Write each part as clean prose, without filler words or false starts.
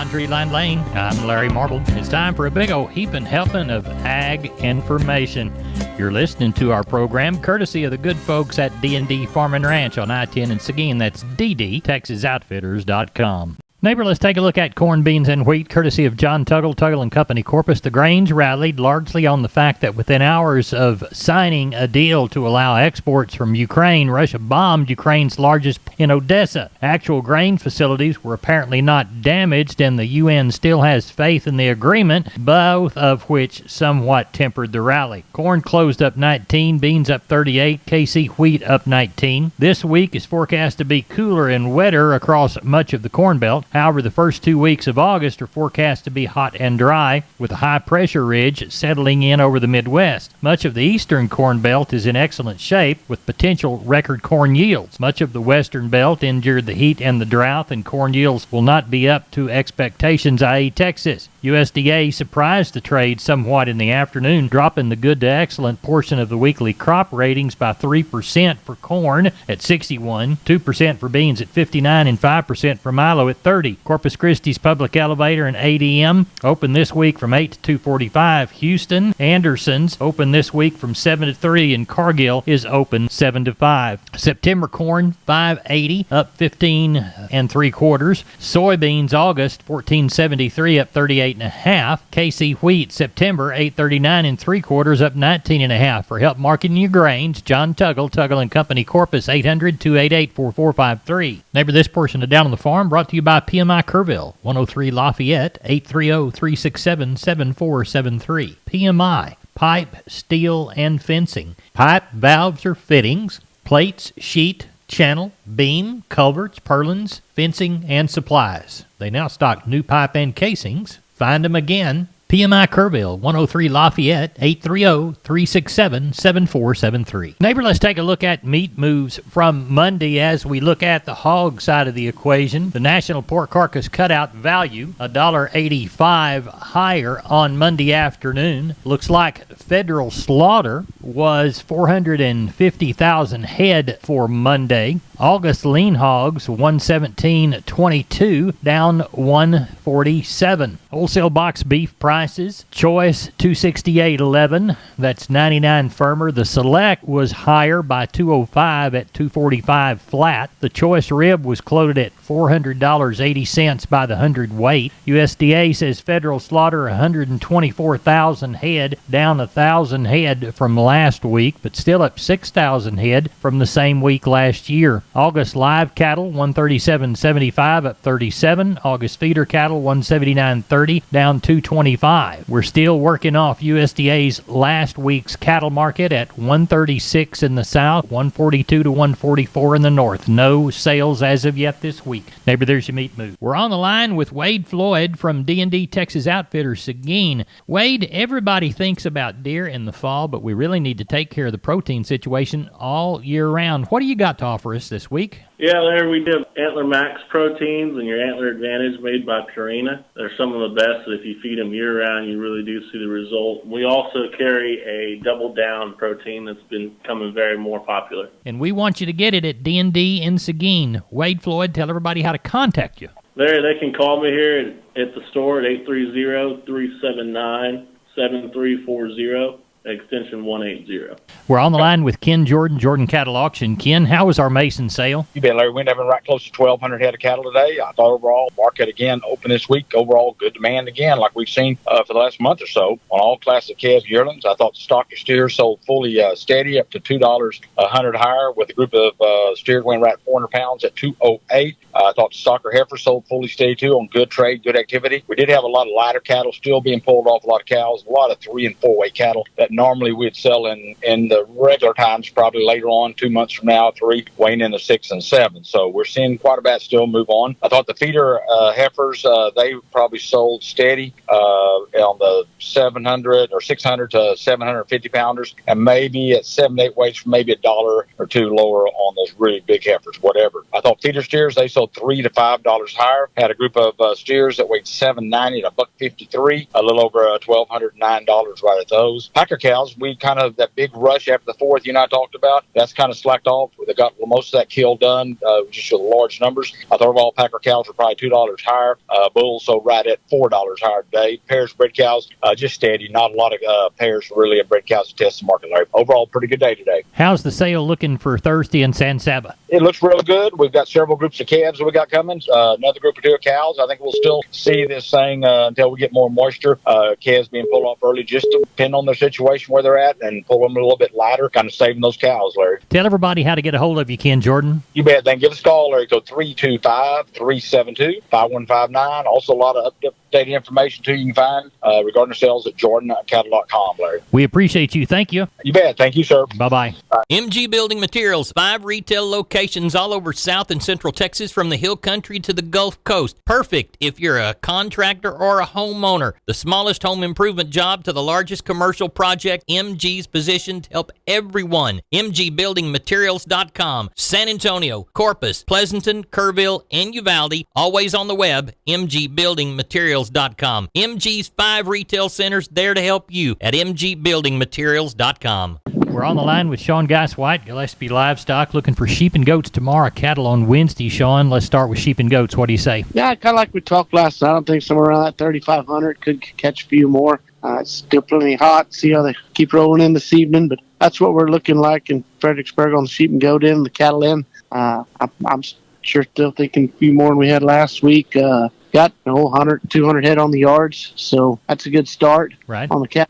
Tree Line Lane. I'm Larry Marble. It's time for a big old heaping helping of ag information. You're listening to our program courtesy of the good folks at D&D Farm and Ranch on I-10 in Seguin. That's ddtexasoutfitters.com. Neighbor, let's take a look at corn, beans, and wheat, courtesy of John Tuggle and Company, Corpus. The grains rallied largely on the fact that within hours of signing a deal to allow exports from Ukraine, Russia bombed Ukraine's largest in Odessa. Actual grain facilities were apparently not damaged, and the UN still has faith in the agreement, both of which somewhat tempered the rally. Corn closed up 19, beans up 38, KC wheat up 19. This week is forecast to be cooler and wetter across much of the Corn Belt. However, the first 2 weeks of August are forecast to be hot and dry, with a high-pressure ridge settling in over the Midwest. Much of the eastern Corn Belt is in excellent shape, with potential record corn yields. Much of the western belt endured the heat and the drought, and corn yields will not be up to expectations, i.e. Texas. USDA surprised the trade somewhat in the afternoon, dropping the good to excellent portion of the weekly crop ratings by 3% for corn at 61, 2% for beans at 59, and 5% for milo at 30. Corpus Christi's Public Elevator and ADM open this week from 8 to 2:45. Houston Anderson's open this week from 7 to 3, and Cargill is open 7 to 5. September corn 580 up 15 3/4. Soybeans August 1473 up 38 1/2. KC wheat September 839 3/4 up 19 1/2. For help marketing your grains, John Tuggle and Company, Corpus, 800-288-4453. Neighbor, this portion of Down on the Farm brought to you by PMI Kerrville, 103 Lafayette, 830-367-7473. PMI, pipe, steel, and fencing. Pipe, valves, or fittings, plates, sheet, channel, beam, culverts, purlins, fencing, and supplies. They now stock new pipe and casings. Find them again. PMI Kerrville, 103 Lafayette, 830-367-7473. Neighbor, let's take a look at meat moves from Monday as we look at the hog side of the equation. The National Pork Carcass Cutout value, $1.85 higher on Monday afternoon. Looks like federal slaughter was 450,000 head for Monday. August lean hogs, 117.22, down 147. Wholesale box beef prices, choice 268.11, that's 99 firmer. The select was higher by 205 at 245 flat. The choice rib was quoted at $400.80 by the hundredweight. USDA says federal slaughter 124,000 head, down 1,000 head from last week, but still up 6,000 head from the same week last year. August live cattle 137.75 up 37. August feeder cattle 179.30 down 225. We're still working off USDA's last week's cattle market at 136 in the south, 142 to 144 in the north. No sales as of yet this week. Neighbor, there's your meat move. We're on the line with Wade Floyd from D&D Texas Outfitters, Seguin. Wade, everybody thinks about deer in the fall, but we really need to take care of the protein situation all year round. What do you got to offer us this week? Yeah, Larry, we do Antler Max proteins and your Antler Advantage made by Purina. They're some of the best that if you feed them year-round, you really do see the result. We also carry a Double Down protein that's been becoming very more popular. And we want you to get it at D&D in Seguin. Wade Floyd, tell everybody how to contact you. Larry, they can call me here at the store at 830-379-7340. Extension 180. We're on the line with Ken Jordan Cattle Auction. Ken, how was our Mason sale? You bet, Larry. We're having right close to 1,200 head of cattle today. I thought overall, market again open this week. Overall, good demand again, like we've seen for the last month or so on all classic calves, yearlings. I thought the stocker steers sold fully steady up to $2 a hundred higher, with a group of steers weighing right 400 pounds at 208. I thought the stocker heifer sold fully steady too on good trade, good activity. We did have a lot of lighter cattle still being pulled off, a lot of cows, a lot of 3 and 4 weight cattle that normally we'd sell in the regular times, probably later on, 2 months from now, 3, weighing in the 6 and 7. So we're seeing quite a bit still move on. I thought the feeder heifers, they probably sold steady on the 700 or 600 to 750 pounders, and maybe at 7-8 weights, maybe $1 or $2 lower on those really big heifers, whatever. I thought feeder steers, they sold $3 to $5 higher. Had a group of steers that weighed 790 to $153, a little over $1,209 right at those. Packer cows. We kind of, that big rush after the 4th you and I talked about, that's kind of slacked off. They got most of that kill done, just with large numbers. I thought overall packer cows were probably $2 higher. Bulls, so right at $4 higher today. Pairs bred cows, just steady. Not a lot of pairs really of bred cows to test the market, Larry. Overall, pretty good day today. How's the sale looking for Thursday in San Saba? It looks real good. We've got several groups of calves that we got coming. Another group or two of cows. I think we'll still see this thing until we get more moisture. Calves being pulled off early, just to depend on their situation where they're at, and pull them a little bit lighter, kind of saving those cows, Larry. Tell everybody how to get a hold of you, Ken Jordan. You bet. Then give us a call, Larry. Go 325-372-5159. Also, a lot of updated information too you can find regarding our sales at jordancattle.com, Larry. We appreciate you. Thank you. You bet. Thank you, sir. Bye-bye. MG Building Materials, 5 retail locations all over South and Central Texas, from the Hill Country to the Gulf Coast. Perfect if you're a contractor or a homeowner. The smallest home improvement job to the largest commercial project, MG's positioned to help everyone. MGBuildingMaterials.com. San Antonio, Corpus, Pleasanton, Kerrville, and Uvalde. Always on the web, MGBuildingMaterials.com. MG's 5 retail centers there to help you at MGBuildingMaterials.com. We're on the line with Sean Geis-White, Gillespie Livestock, looking for sheep and goats tomorrow, cattle on Wednesday. Sean, let's start with sheep and goats. What do you say? Yeah, kind of like we talked last night. I think somewhere around that 3,500 could catch a few more. It's still plenty hot. See how they keep rolling in this evening, but that's what we're looking like in Fredericksburg on the sheep and goat end, the cattle end. I'm sure still thinking a few more than we had last week. Got 100, 200 head on the yards, so that's a good start. Right. On the cat.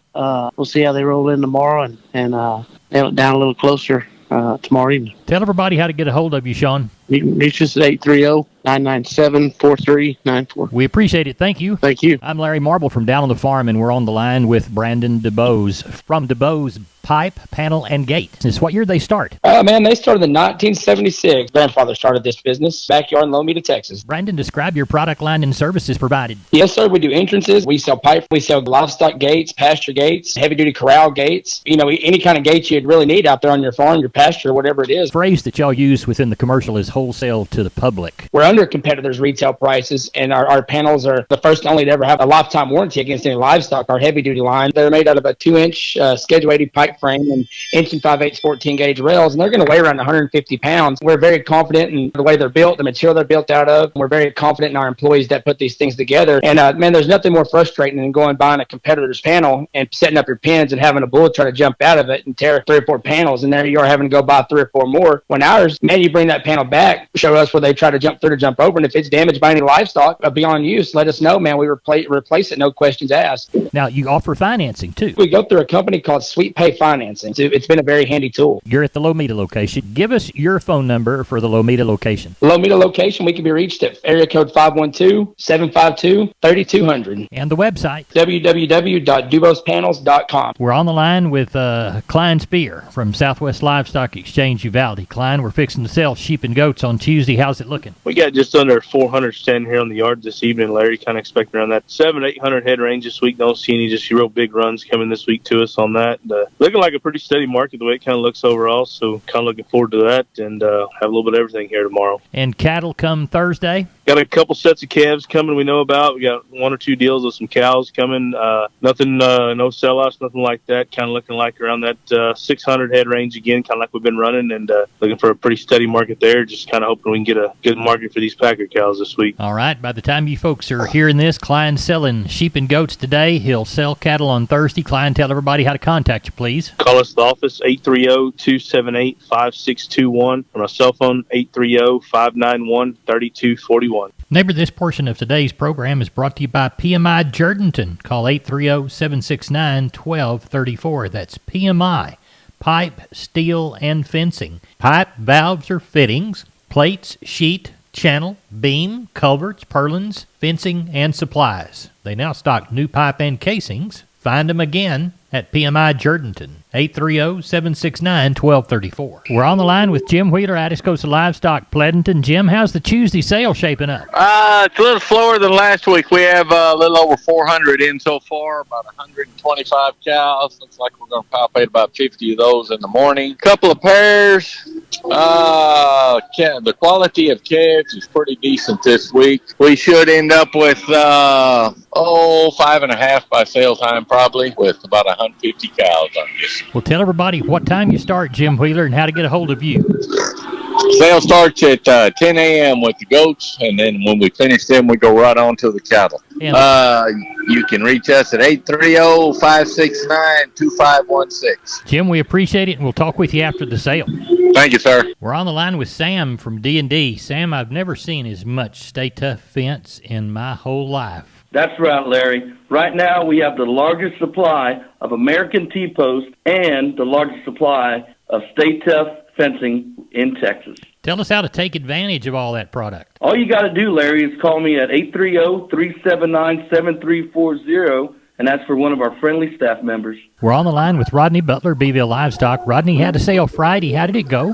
We'll see how they roll in tomorrow and nail it down a little closer tomorrow evening. Tell everybody how to get a hold of you, Sean. You can reach us at 830-997-4394. We appreciate it. Thank you. Thank you. I'm Larry Marble from Down on the Farm, and we're on the line with Brandon DeBose from DeBose Pipe, Panel, and Gate. This what year they start? Man, they started in 1976. Grandfather started this business, backyard in Lomita, Texas. Brandon, describe your product line and services provided. Yes, sir. We do entrances. We sell pipe. We sell livestock gates, pasture gates, heavy-duty corral gates. You know, any kind of gates you'd really need out there on your farm, your pasture, whatever it is. The phrase that y'all use within the commercial is wholesale to the public. We're under competitors' retail prices, and our panels are the first and only to ever have a lifetime warranty against any livestock. Our heavy-duty line, they're made out of a 2-inch Schedule 80 pipe frame and 1 5/8 14-gauge rails, and they're going to weigh around 150 pounds. We're very confident in the way they're built, the material they're built out of. We're very confident in our employees that put these things together. And, man, there's nothing more frustrating than going buying a competitor's panel and setting up your pins and having a bull try to jump out of it and tear 3 or 4 panels, and there you are having to go buy 3 or 4 more. When ours, man, you bring that panel back, show us where they try to jump through to jump over, and if it's damaged by any livestock beyond use, let us know, man. We replace it, no questions asked. Now, you offer financing, too. We go through a company called Sweet Pay Financing. It's been a very handy tool. You're at the Lomita location. Give us your phone number for the Lomita location. Lomita location, we can be reached at area code 512-752-3200. And the website. www.dubospanels.com. We're on the line with Klein Spear from Southwest Livestock Exchange Uvalde. Klein, we're fixing to sell sheep and goats on Tuesday. How's it looking? We got just under 400 standing here on the yard this evening, Larry. Kind of expecting around that 700-800 head range this week. Don't see any just real big runs coming this week to us on that. Looking like a pretty steady market the way it kind of looks overall, so kind of looking forward to that and have a little bit of everything here tomorrow. And cattle come Thursday? Got a couple sets of calves coming we know about. We got 1 or 2 deals with some cows coming. Nothing, no sellouts, nothing like that. Kind of looking like around that 600 head range again, kind of like we've been running, and looking for a pretty steady market there. Just kind of hoping we can get a good market for these packer cows this week. All right. By the time you folks are hearing this, Klein's selling sheep and goats today. He'll sell cattle on Thursday. Klein, tell everybody how to contact you, please. Call us at the office, 830-278-5621. Or my cell phone, 830-591-3241. Neighbor, this portion of today's program is brought to you by PMI Jordanton. Call 830-769-1234. That's PMI, Pipe, Steel, and Fencing. Pipe, valves, or fittings, plates, sheet, channel, beam, culverts, purlins, fencing, and supplies. They now stock new pipe and casings. Find them again at PMI Jordanton, 830-769-1234. We're on the line with Jim Wheeler, Atascosa Livestock, Pleasanton. Jim, how's the Tuesday sale shaping up? It's a little slower than last week. We have a little over 400 in so far, about 125 cows. Looks like we're going to palpate about 50 of those in the morning. Couple of pairs. The quality of calves is pretty decent this week. We should end up with 5.5 by sale time, probably, with about 150 cows on this. Well, tell everybody what time you start, Jim Wheeler, and how to get a hold of you. Sale starts at 10 a.m. with the goats, and then when we finish them, we go right on to the cattle. And You can reach us at 830-569-2516. Jim, we appreciate it, and we'll talk with you after the sale. Thank you, sir. We're on the line with Sam from D&D. Sam, I've never seen as much Stay Tough fence in my whole life. That's right, Larry. Right now, we have the largest supply of American T-post and the largest supply of Stay Tough fencing in Texas. Tell us how to take advantage of all that product. All you got to do, Larry, is call me at 830-379-7340, and that's for one of our friendly staff members. We're on the line with Rodney Butler, Beeville Livestock. Rodney, had a sale Friday. How did it go?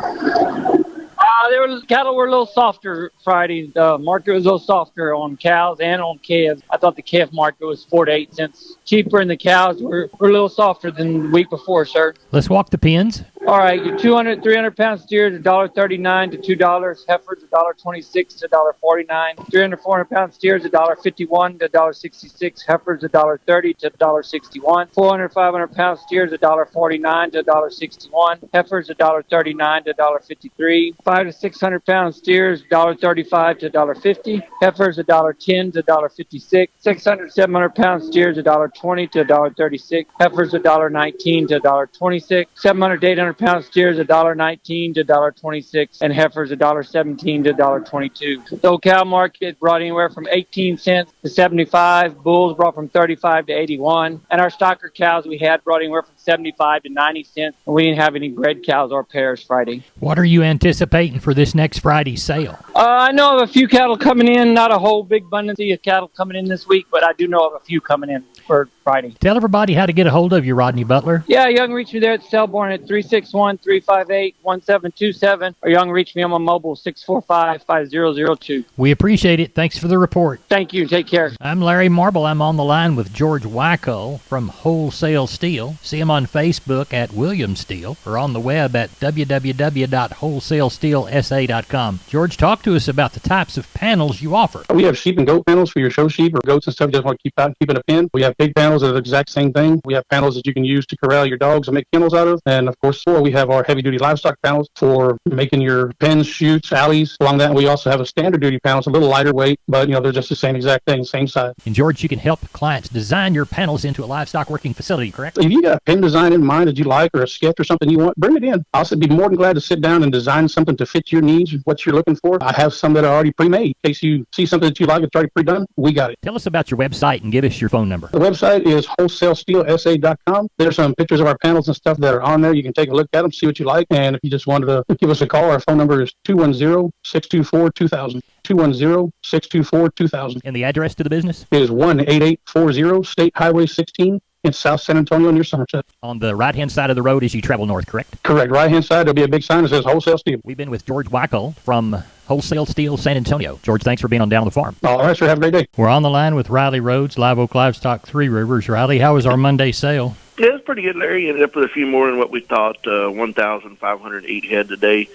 Cattle were a little softer Friday. The market was a little softer on cows and on calves. I thought the calf market was 4 to 8 cents cheaper, and the cows were a little softer than the week before, sir. Let's walk the pins. All right, your 200, 300-pound steers, $1.39 to $2. Heifers, $1.26 to $1.49. 300, 400-pound steers, $1.51 to $1.66. Heifers, $1.30 to $1.61. 400, 500-pound steers, $1.49 to $1.61. Heifers, $1.39 to $1.53. 500 to 600-pound steers, $1.35 to $1.50. Heifers, $1.10 to $1.56. 600, 700-pound steers, $1.20 to $1.36. Heifers, $1.19 to $1.26. 700, 800-pound steers, $1.19 to $1.26, and heifers $1.17 to $1.22. The cow market brought anywhere from 18 cents to 75. Bulls brought from 35 to 81, and our stocker cows we had brought anywhere from 75 to 90 cents. And we didn't have any bred cows or pairs Friday. What are you anticipating for this next Friday's sale? I know of a few cattle coming in, not a whole big abundance of cattle coming in this week, but I do know of a few coming in for Friday. Tell everybody how to get a hold of you, Rodney Butler. Yeah, you can reach me there at Selborne at 361-358-1727, or you can reach me on my mobile 645-5002. We appreciate it. Thanks for the report. Thank you. Take care. I'm Larry Marble. I'm on the line with George Wyckoll from Wholesale Steel. See him on Facebook at William Steel or on the web at www.wholesalesteelsa.com. George, talk to us about the types of panels you offer. We have sheep and goat panels for your show sheep or goats and stuff you just want to keep out and keep in a pen. We have big panels that are the exact same thing. We have panels that you can use to corral your dogs and make kennels out of. And of course, we have our heavy duty livestock panels for making your pens, chutes, alleys. Along that, we also have a standard duty panel. It's a little lighter weight, but they're just the same exact thing, same size. And George, you can help clients design your panels into a livestock working facility, correct? If you got a pen design in mind that you like or a sketch or something you want, bring it in. I'll be more than glad to sit down and design something to fit your needs, what you're looking for. I have some that are already pre-made. In case you see something that you like that's already pre-done, we got it. Tell us about your website and give us your phone number. The website is wholesalesteelsa.com. There's some pictures of our panels and stuff that are on there. You can take a look at them, see what you like. And if you just wanted to give us a call, our phone number is 210-624-2000. 210-624-2000. And the address to the business? It is 18840 State Highway 16 in South San Antonio near Somerset. On the right-hand side of the road as you travel north, correct? Correct. Right-hand side, there'll be a big sign that says Wholesale Steel. We've been with George Wyckoll from Wholesale Steel San Antonio. George, thanks for being on Down the Farm. All right, sir. Have a great day. We're on the line with Riley Rhodes, Live Oak Livestock, Three Rivers. Riley, how was our Monday sale? Yeah, it was pretty good, Larry. Ended up with a few more than what we thought. 1,508 head today.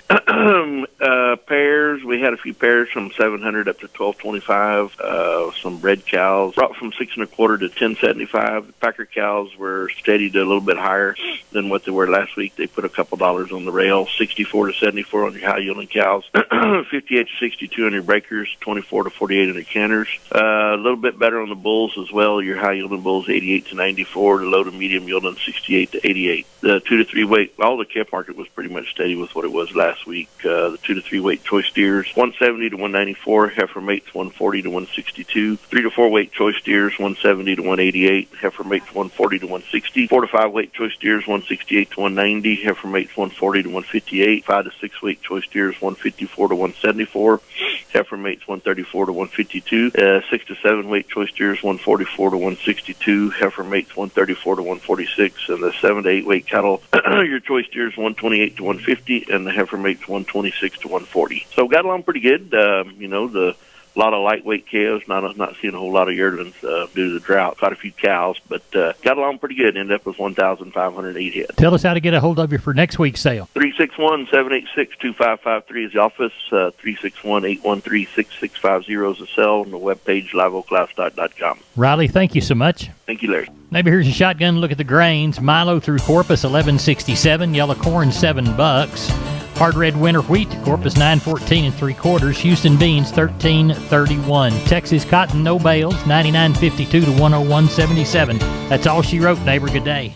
Pairs, we had a few pairs from 700 up to 1225. Some bred cows brought from 6 1/4 to 1075. The packer cows were steady to a little bit higher than what they were last week. They put a couple dollars on the rail. 64 to 74 on your high yielding cows. 58 to 62 on your breakers. 24 to 48 on your canners. A little bit better on the bulls as well. Your high yielding bulls 88 to 94. The low to medium yielding 68 to 88. The 2 to 3 weight, all the calf market was pretty much steady with what it was last week. The 2 to 3 weight choice steers 170 to 194. Heifer mates 140 to 162. 3 to 4 weight choice steers 170 to 188. Heifer mates 140 to 160. 4 to 5 weight choice steers 168 to 190. Heifer mates 140 to 158. 5 to 6 weight choice steers 154 to 174. Heifer mates 134 to 152. 6 to 7 weight choice steers 144 to 162. Heifer mates 134 to 146. And the 7 to 8 weight cattle, your choice steers 128 to 150, and the heifer mates 126 to 140. So got along pretty good. The A lot of lightweight calves, not seeing a whole lot of yearlings due to the drought. Quite a few cows, but got along pretty good. Ended up with 1,508 head. Tell us how to get a hold of you for next week's sale. 361-786-2553 is the office. 361-813-6650 is the cell, and the webpage liveoaklivestock.com. Riley, thank you so much. Thank you, Larry. Maybe here's a shotgun look at the grains. Milo through Corpus, $11.67. Yellow corn, $7. Hard red winter wheat, Corpus 9.14 3/4. Houston beans 13.31. Texas cotton no bales 99.52 to 101.77. That's all she wrote, neighbor. Good day.